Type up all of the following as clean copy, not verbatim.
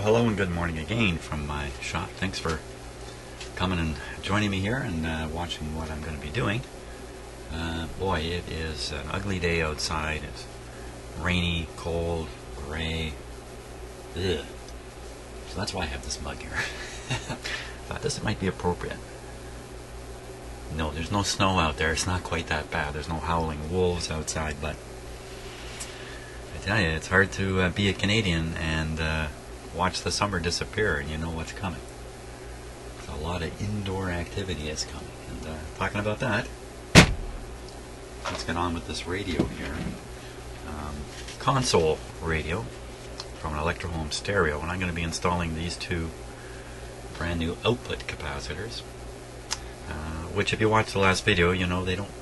hello and good morning again from my shop. Thanks for coming and joining me here and watching what I'm going to be doing. Boy, it is an ugly day outside. It's rainy, cold, gray. Ugh. So that's why I have this mug here. Thought this might be appropriate. No, there's no snow out there. It's not quite that bad. There's no howling wolves outside, but I tell you, it's hard to be a Canadian and watch the summer disappear, and you know what's coming. A lot of indoor activity is coming. And talking about that, let's get on with this radio here. Console radio from an Electrohome stereo, and I'm going to be installing these two brand new output capacitors, which if you watch the last video, you know they don't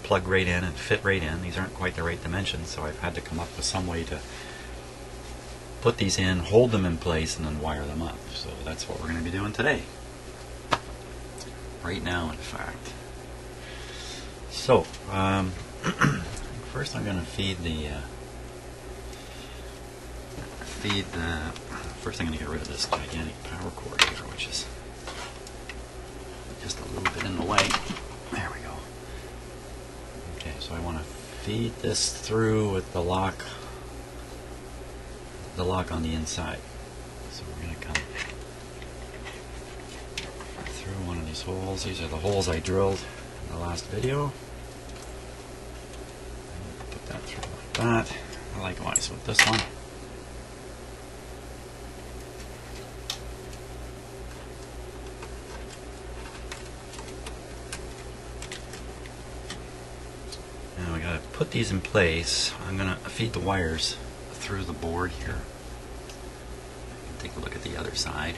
plug right in and fit right in. These aren't quite the right dimensions, so I've had to come up with some way to put these in, hold them in place, and then wire them up. So that's what we're going to be doing today. Right now, in fact. So, first I'm going to first I'm going to get rid of this gigantic power cord here, which is just a little bit in the way. There we go. Okay, so I want to feed this through with the lock on the inside. So we're going to come through one of these holes. These are the holes I drilled in the last video. Put that through like that. Likewise with this one. Now we got to put these in place. I'm going to feed the wires through the board here. Take a look at the other side.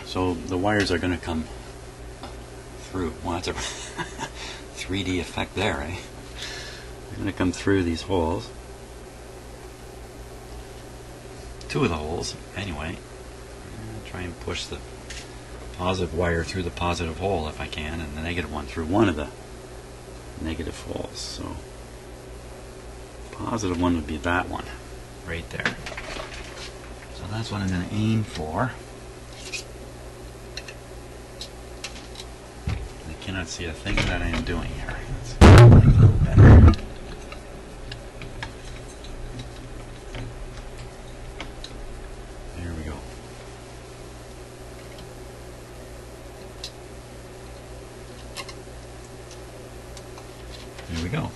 So the wires are going to come through. Well, that's a 3D effect there, eh? They're going to come through these holes. Two of the holes, anyway. Try and push the positive wire through the positive hole if I can, and the negative one through one of the negative holes. So positive one would be that one right there. So that's what I'm going to aim for. I cannot see a thing that I am doing here. Let's make it a little better. There we go. There we go.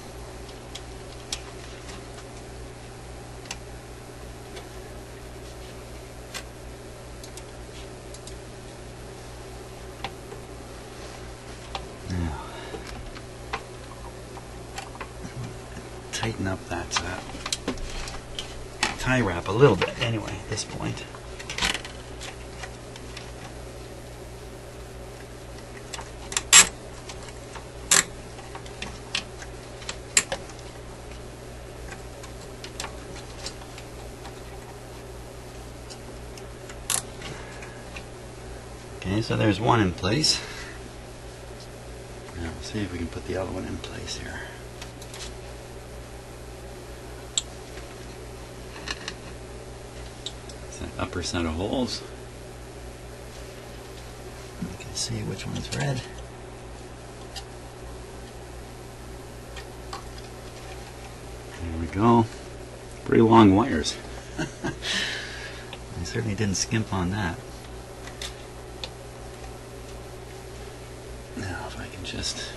Now, tighten up that tie wrap a little bit anyway at this point. Okay, so there's one in place. Now, we'll see if we can put the other one in place here. It's that upper set of holes. You can see which one's red. There we go. Pretty long wires. I certainly didn't skimp on that. Now, if I can just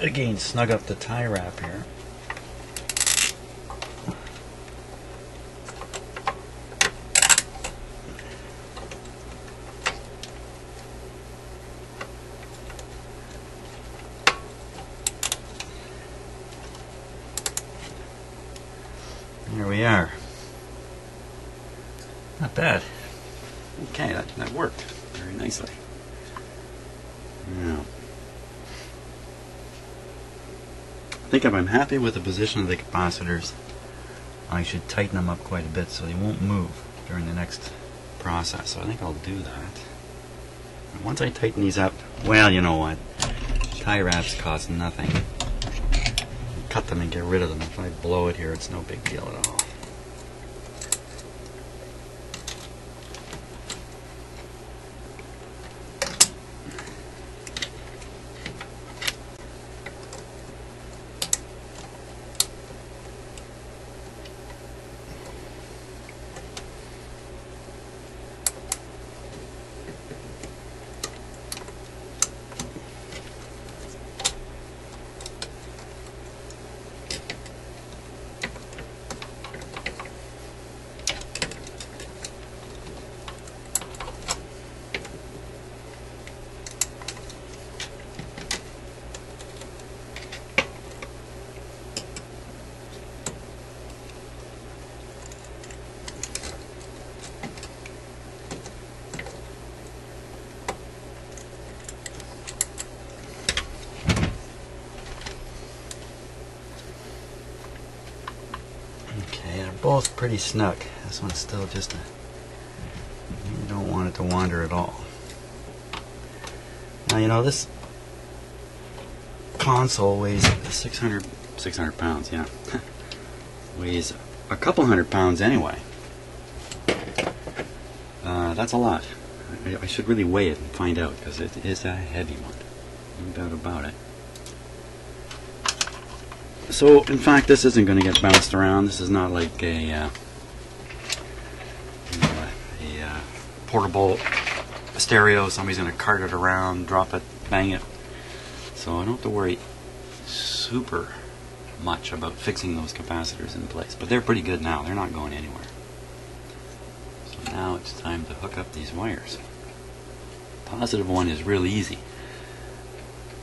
again snug up the tie wrap here. Here we are. Not bad. Okay, that worked very nicely. Now, I think if I'm happy with the position of the capacitors, I should tighten them up quite a bit so they won't move during the next process. So I think I'll do that. Once I tighten these up, well, you know what? Tie wraps cost nothing. Cut them and get rid of them. If I blow it here, it's no big deal at all. Okay, they're both pretty snug. This one's still just a... You don't want it to wander at all. Now, you know, this console weighs 600 pounds, yeah. Weighs a couple hundred pounds anyway. That's a lot. I should really weigh it and find out, because it is a heavy one. No doubt about it. So, in fact, this isn't going to get bounced around. This is not like a portable stereo. Somebody's going to cart it around, drop it, bang it. So I don't have to worry super much about fixing those capacitors in place. But they're pretty good now. They're not going anywhere. So now it's time to hook up these wires. Positive one is real easy.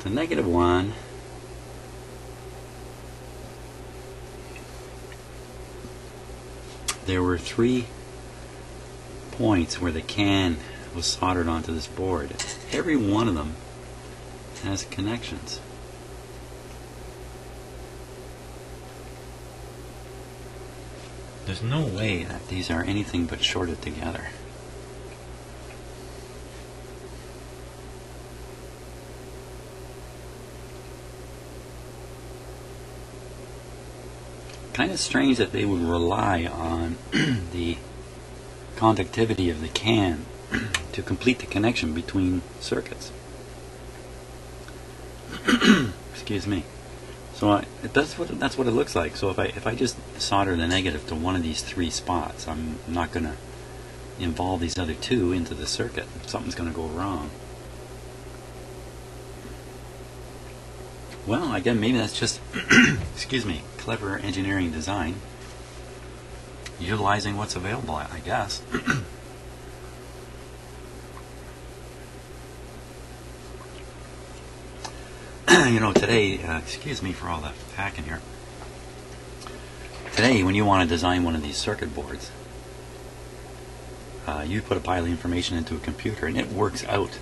The negative one, there were 3 points where the can was soldered onto this board. Every one of them has connections. There's no way that these are anything but shorted together. Kind of strange that they would rely on the conductivity of the can to complete the connection between circuits. Excuse me. So that's what it looks like. So if I just solder the negative to one of these 3 spots, I'm not going to involve these other 2 into the circuit. Something's going to go wrong. Well, again, maybe that's just excuse me, clever engineering design, utilizing what's available, I guess. You know, today, excuse me for all the hacking here. Today, when you want to design one of these circuit boards, you put a pile of information into a computer and it works out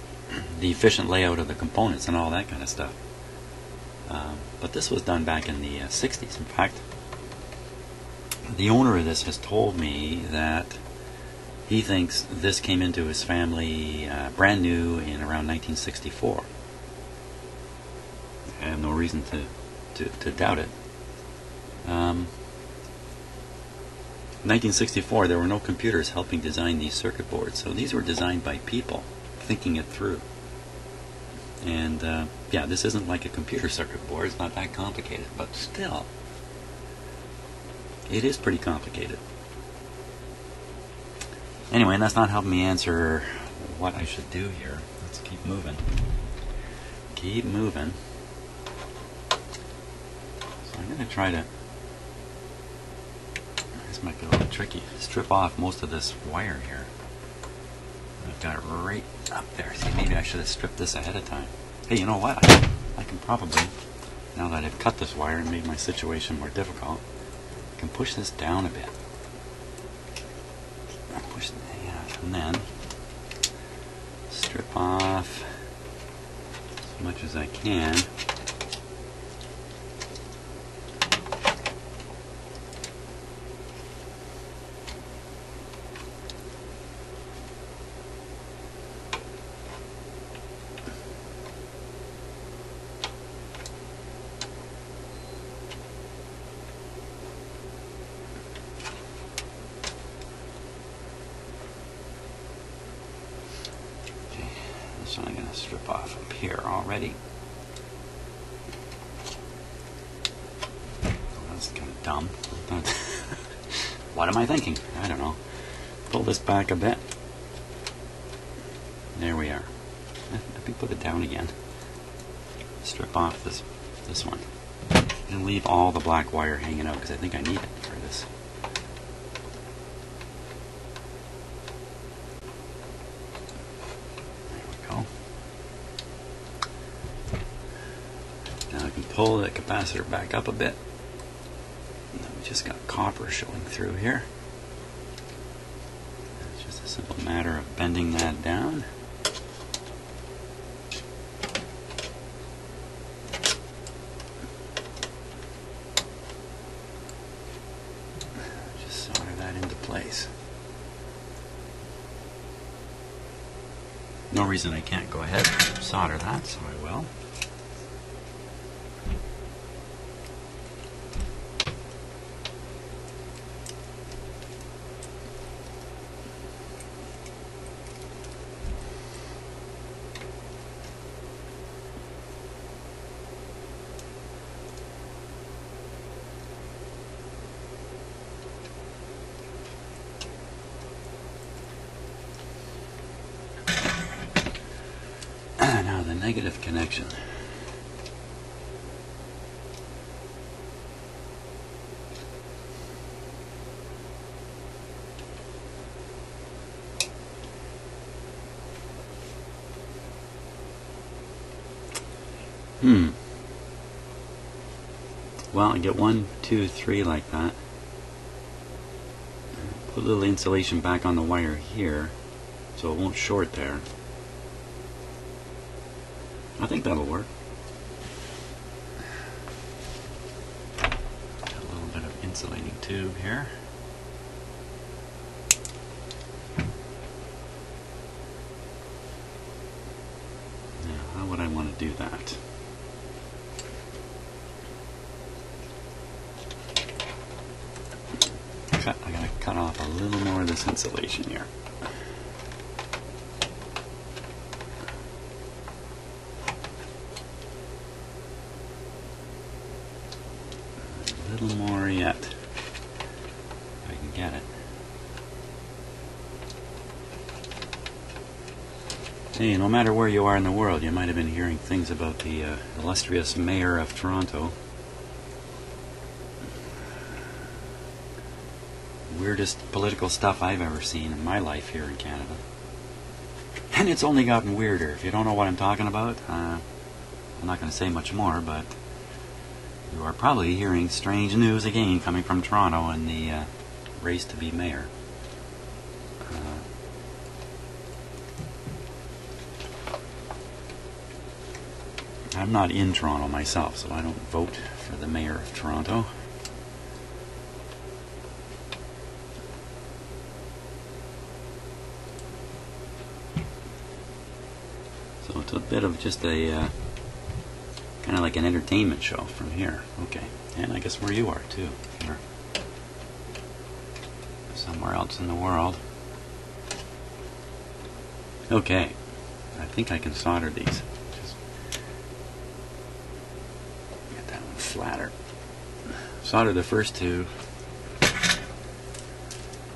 the efficient layout of the components and all that kind of stuff. But this was done back in the 60s. In fact, the owner of this has told me that he thinks this came into his family brand new in around 1964. I have no reason to doubt it. 1964, there were no computers helping design these circuit boards, so these were designed by people thinking it through. And yeah, this isn't like a computer circuit board. It's not that complicated, but still, it is pretty complicated. Anyway, that's not helping me answer what I should do here. Let's keep moving. Keep moving. So I'm going to try to, this might be a little tricky, strip off most of this wire here. I've got it right up there. See, maybe I should have stripped this ahead of time. Hey, you know what? I can probably, now that I've cut this wire and made my situation more difficult, I can push this down a bit. Push, yeah, and then strip off as much as I can. So I'm going to strip off up here already. Well, that's kind of dumb. What am I thinking? I don't know. Pull this back a bit. There we are. Let me put it down again. Strip off this one. And leave all the black wire hanging out because I think I need it for this. There we go. Now I can pull the capacitor back up a bit. And then we just got copper showing through here. It's just a simple matter of bending that down. Place. No reason I can't go ahead and solder that, so I will. Now the negative connection. Well, I get 1, 2, 3 like that. Put a little insulation back on the wire here so it won't short there. I think that'll work. Got a little bit of insulating tube here. Now, how would I want to do that? I gotta cut off a little more of this insulation here. A little more yet, if I can get it. Hey, no matter where you are in the world, you might have been hearing things about the illustrious mayor of Toronto. Weirdest political stuff I've ever seen in my life here in Canada. And it's only gotten weirder. If you don't know what I'm talking about, I'm not going to say much more, but you are probably hearing strange news again coming from Toronto in the race to be mayor. I'm not in Toronto myself, so I don't vote for the mayor of Toronto. So it's a bit of just a kind of like an entertainment show from here. Okay, and I guess where you are too. You're somewhere else in the world. Okay, I think I can solder these. Just get that one flatter. Solder the first two.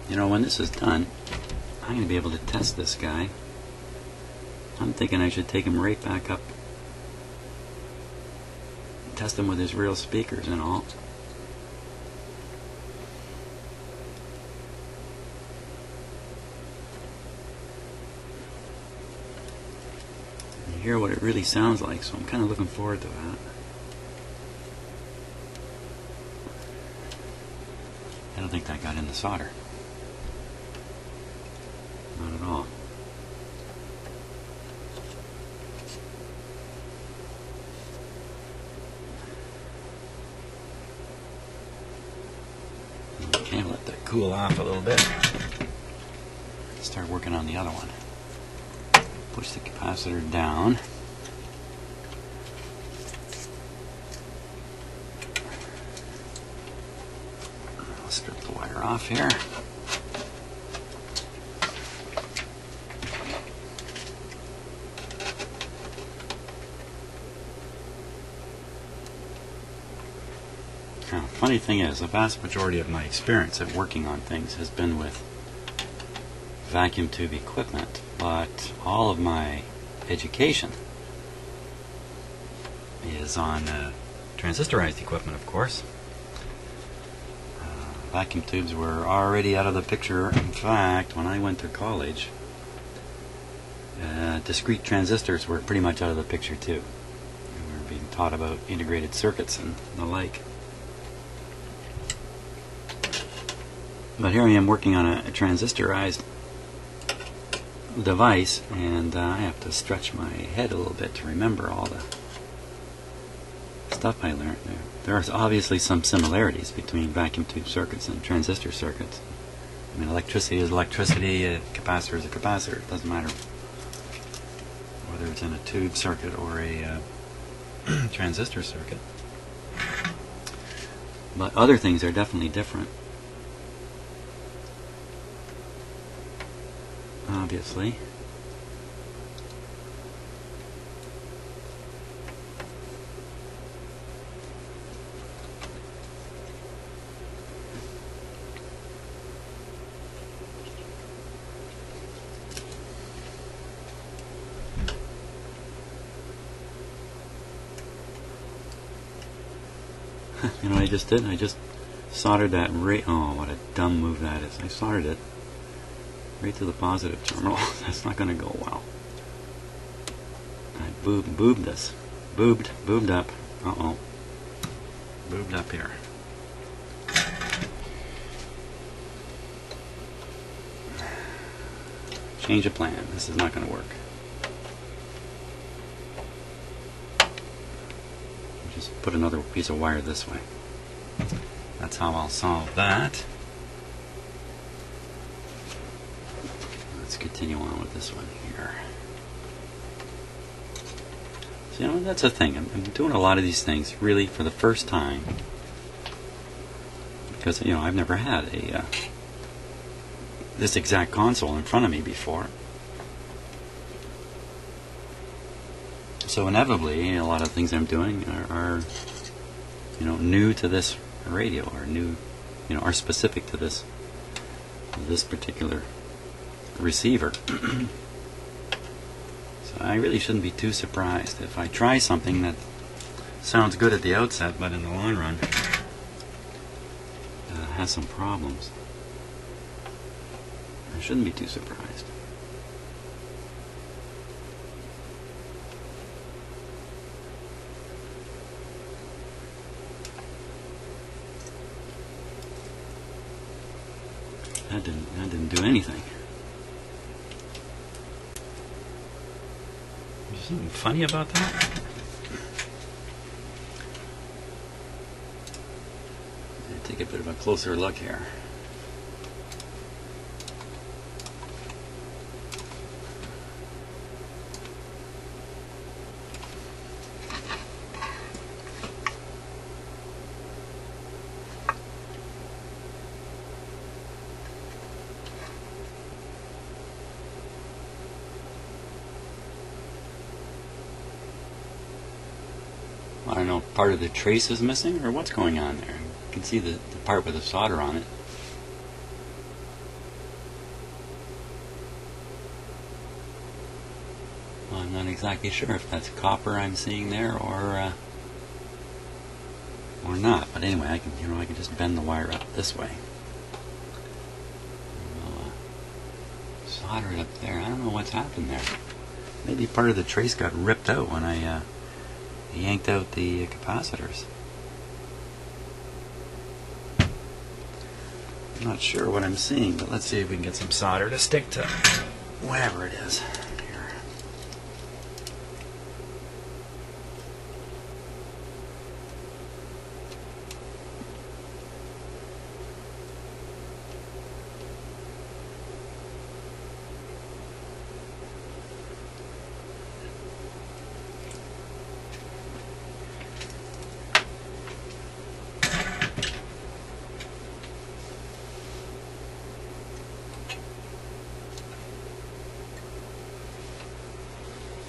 You know, when this is done, I'm going to be able to test this guy. I'm thinking I should take him right back up, test him with his real speakers and all. And hear what it really sounds like, so I'm kind of looking forward to that. I don't think that got in the solder. Not at all. Okay, let that cool off a little bit. Start working on the other one. Push the capacitor down. I'll strip the wire off here. funny thing is, the vast majority of my experience at working on things has been with vacuum tube equipment, but all of my education is on transistorized equipment, of course. Vacuum tubes were already out of the picture. In fact, when I went to college, discrete transistors were pretty much out of the picture too. We were being taught about integrated circuits and the like. But here I am working on a transistorized device, and I have to stretch my head a little bit to remember all the stuff I learned there. There are obviously some similarities between vacuum tube circuits and transistor circuits. I mean, electricity is electricity, a capacitor is a capacitor. It doesn't matter whether it's in a tube circuit or a transistor circuit. But other things are definitely different. Obviously. You know what I just did? I just soldered that right. Oh, what a dumb move that is. I soldered it right to the positive terminal. That's not going to go well. I boobed this. Boobed up. Uh-oh. Boobed up here. Change of plan. This is not going to work. Just put another piece of wire this way. That's how I'll solve that. Let's continue on with this one here. So, you know, that's the thing. I'm doing a lot of these things really for the first time because, you know, I've never had a this exact console in front of me before. So inevitably, a lot of things I'm doing are you know, new to this radio, or new, you know, are specific to this particular receiver. So I really shouldn't be too surprised if I try something that sounds good at the outset, but in the long run has some problems. I shouldn't be too surprised. That didn't do anything. Is something funny about that? Take a bit of a closer look here. I don't know, part of the trace is missing, or what's going on there? You can see the part with the solder on it. Well, I'm not exactly sure if that's copper I'm seeing there, or not. But anyway, I can just bend the wire up this way. We'll solder it up there. I don't know what's happened there. Maybe part of the trace got ripped out when I yanked out the capacitors. I'm not sure what I'm seeing, but let's see if we can get some solder to stick to whatever it is. Here.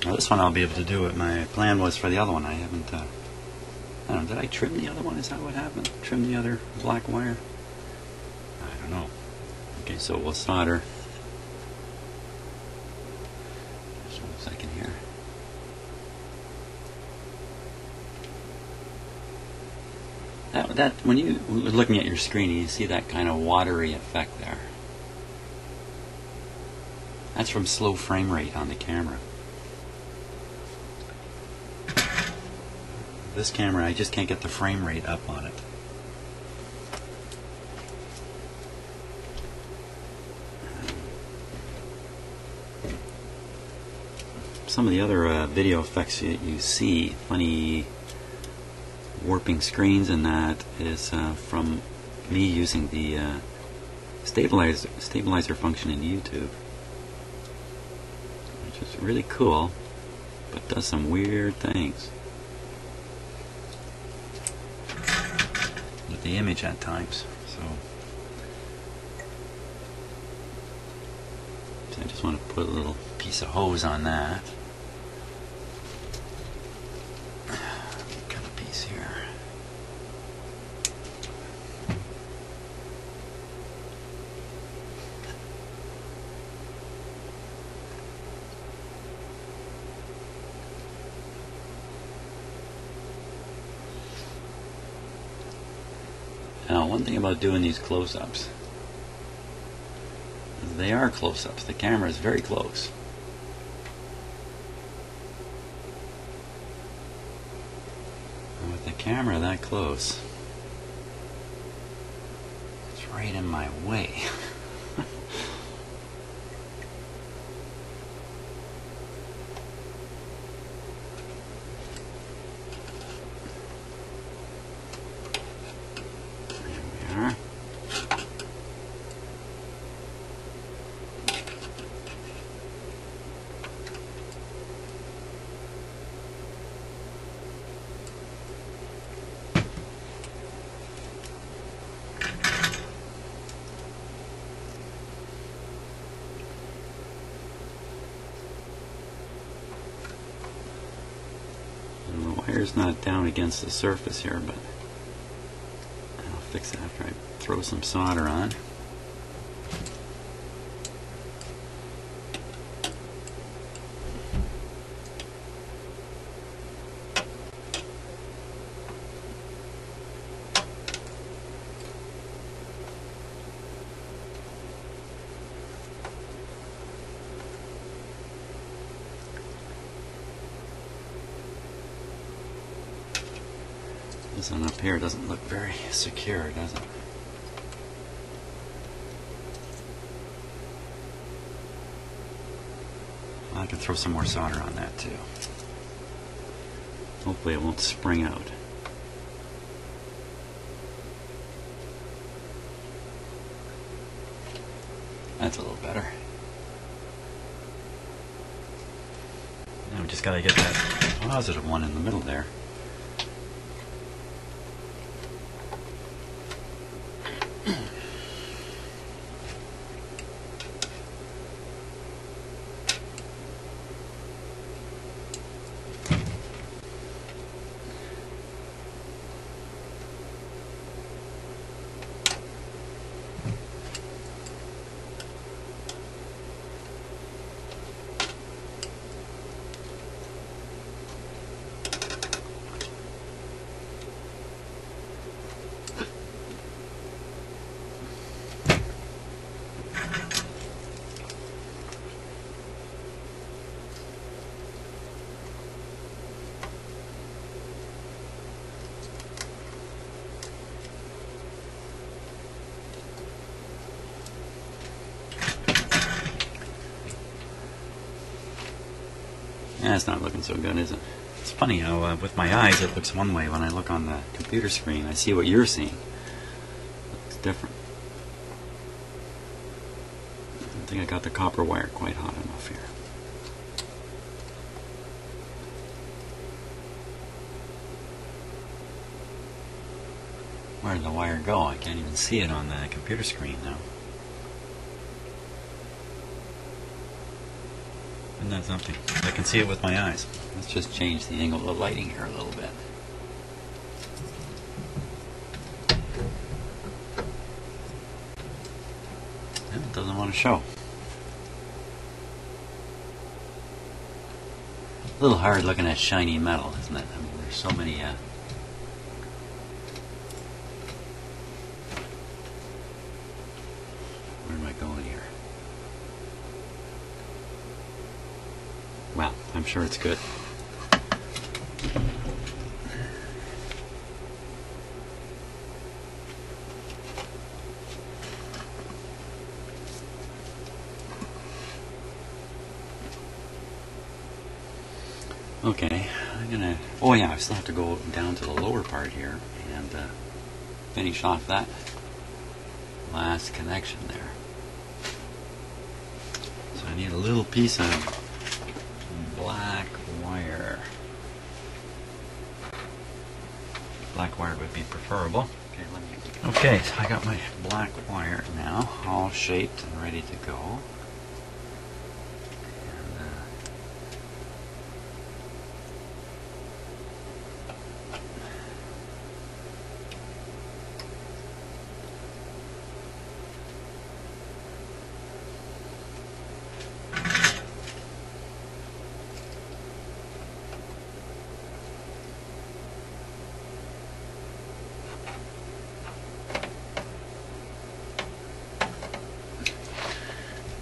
Now this one I'll be able to do what my plan was for the other one. I haven't I don't know, did I trim the other one? Is that what happened? Trim the other black wire? I don't know. Okay, so we'll solder. Just 1 second here. That when you were looking at your screen, you see that kind of watery effect there. That's from slow frame rate on the camera. This camera, I just can't get the frame rate up on it. Some of the other video effects you see, funny warping screens, and that is from me using the stabilizer function in YouTube, which is really cool, but does some weird things with the image at times. So I just want to put a little piece of hose on that. Cut a piece here. Now, one thing about doing these close-ups, they are close-ups. The camera is very close. And with the camera that close, it's right in my way. There we are. The wire's not down against the surface here, but I'll fix it after I throw some solder on. This one up here doesn't look very secure, does it? I can throw some more solder on that too. Hopefully it won't spring out. That's a little better. Now we just gotta get that positive one in the middle there. Yeah, it's not looking so good, is it? It's funny how with my eyes it looks one way. When I look on the computer screen, I see what you're seeing. It looks different. I think I got the copper wire quite hot enough here. Where did the wire go? I can't even see it on the computer screen now. Isn't that something? I can see it with my eyes. Let's just change the angle of the lighting here a little bit. doesn't want to show. A little hard looking at shiny metal, isn't it? I mean, there's so many where am I going here? Well, I'm sure it's good. Okay, I'm gonna. Oh yeah, I still have to go down to the lower part here and finish off that last connection there. So I need a little piece of black wire. Black wire would be preferable. Okay, so I got my black wire now, all shaped and ready to go.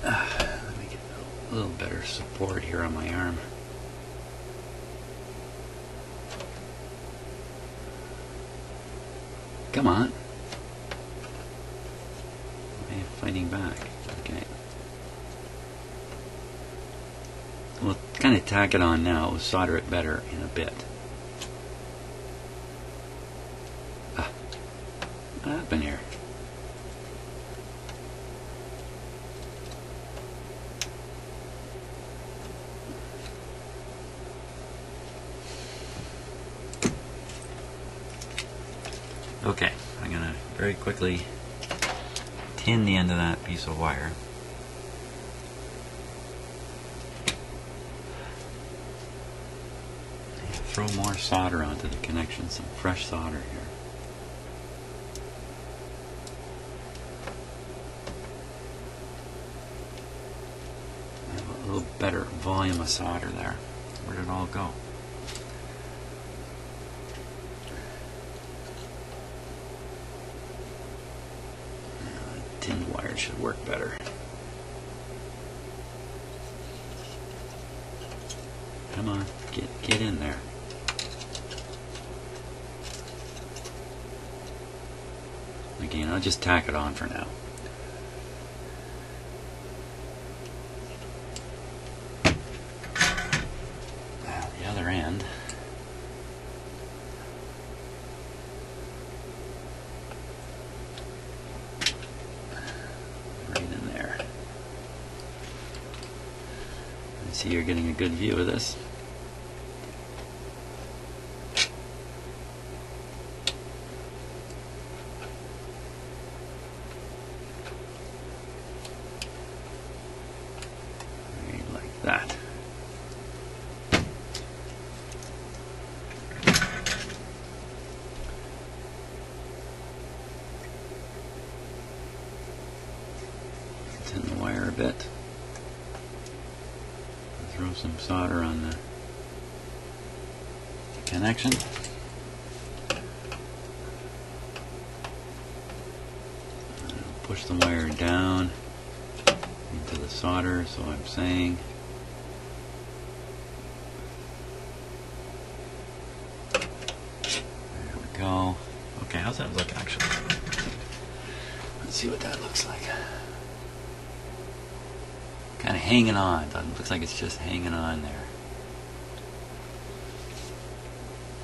Let me get a little better support here on my arm. Come on. I am fighting back. Okay. We'll kind of tack it on now. We'll solder it better in a bit. What happened here? Okay, I'm going to very quickly tin the end of that piece of wire. And throw more solder onto the connection, some fresh solder here. Have a little better volume of solder there. Where did it all go? Tin wire should work better. Come on, get in there. Again, I'll just tack it on for now. Now the other end. See, you're getting a good view of this. Right, like that. Tin the wire a bit. Throw some solder on the connection. Push the wire down into the solder, so I'm saying. There we go. Okay, how's that look actually? Let's see what that looks like. Kind of hanging on. It looks like it's just hanging on there.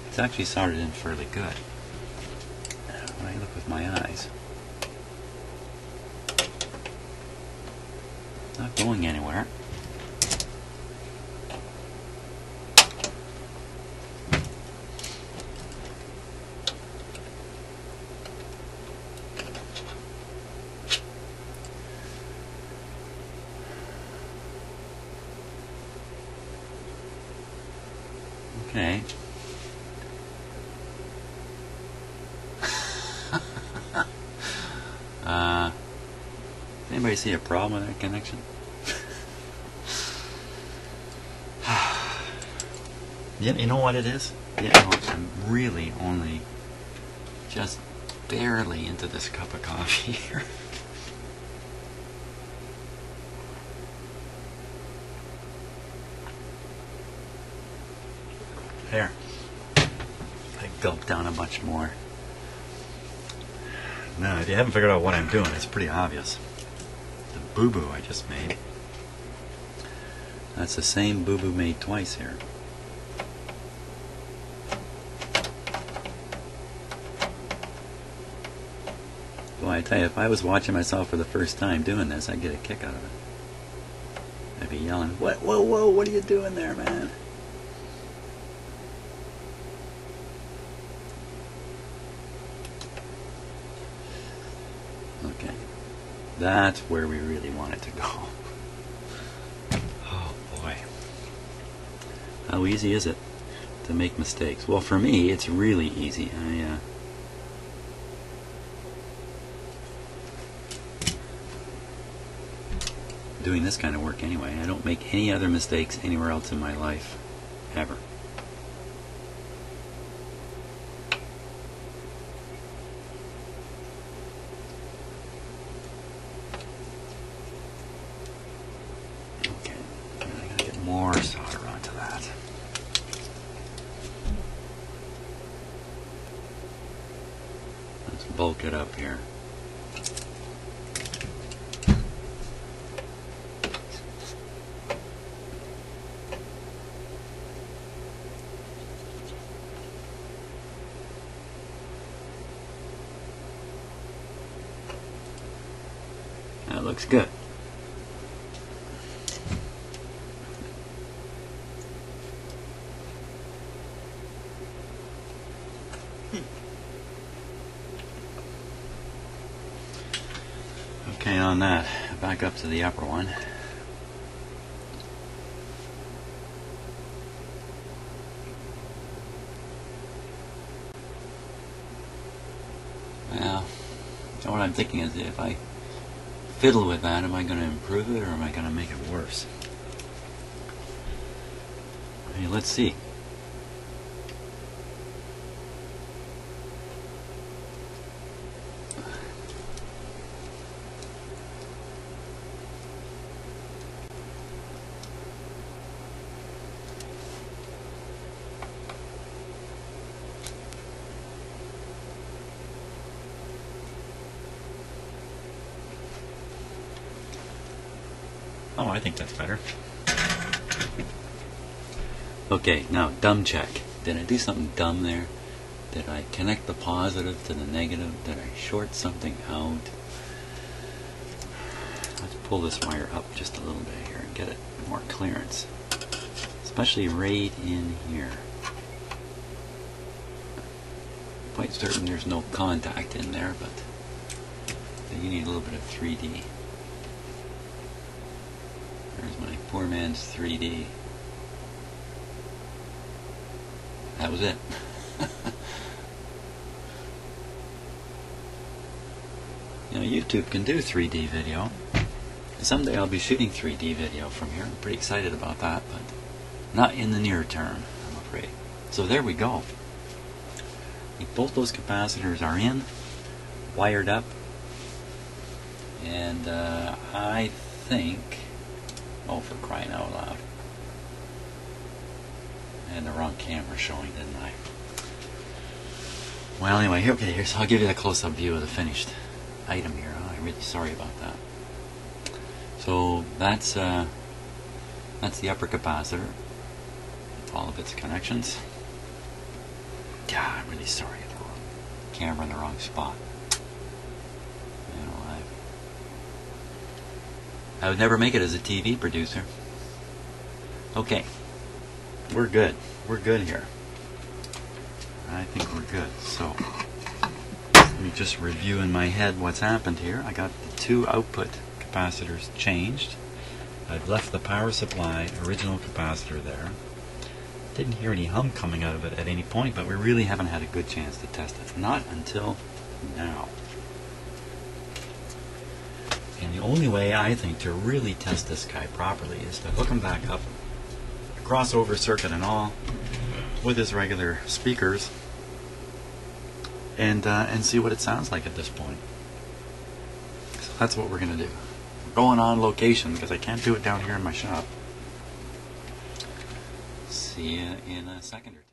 It's actually soldered in fairly good. When I look with my eyes. Not going anywhere. Okay. Anybody see a problem with that connection? You know what it is? Yeah, I'm really only just barely into this cup of coffee here. There. I gulped down a bunch more. Now, if you haven't figured out what I'm doing, it's pretty obvious. The boo-boo I just made. That's the same boo-boo made twice here. Boy, I tell you, if I was watching myself for the first time doing this, I'd get a kick out of it. I'd be yelling, "What? Whoa, whoa, what are you doing there, man?" Okay. That's where we really want it to go. Oh, boy. How easy is it to make mistakes? Well, for me, it's really easy. Doing this kind of work anyway. I don't make any other mistakes anywhere else in my life, ever. Okay, I gotta get more solder onto that. Let's bulk it up here. That looks good. Okay, on that, back up to the upper one. Well, so what I'm thinking is, if I fiddle with that, am I going to improve it or am I going to make it worse? Hey, let's see. Oh, I think that's better. Okay, now dumb check. Did I do something dumb there? Did I connect the positive to the negative? Did I short something out? Let's pull this wire up just a little bit here and get it more clearance. Especially right in here. Quite certain there's no contact in there, but you need a little bit of 3D. There's my poor man's 3D. That was it. You know, YouTube can do 3D video. Someday I'll be shooting 3D video from here. I'm pretty excited about that, but not in the near term, I'm afraid. So there we go. Both those capacitors are in, wired up, and I think, oh, for crying out loud, I had the wrong camera showing, didn't I? Well, anyway, okay, here's, I'll give you a close-up view of the finished item here. Oh, I'm really sorry about that. So that's the upper capacitor, all of its connections. Yeah, I'm really sorry. The camera in the wrong spot. You know, I would never make it as a TV producer. Okay, we're good. We're good here. I think we're good. So let me just review in my head what's happened here. I got the two output capacitors changed. I've left the power supply original capacitor there. Didn't hear any hum coming out of it at any point, but we really haven't had a good chance to test it. Not until now. And the only way I think to really test this guy properly is to hook him back up, crossover circuit and all, with his regular speakers, and see what it sounds like at this point. So that's what we're going to do. We're going on location because I can't do it down here in my shop. See you in a second or two.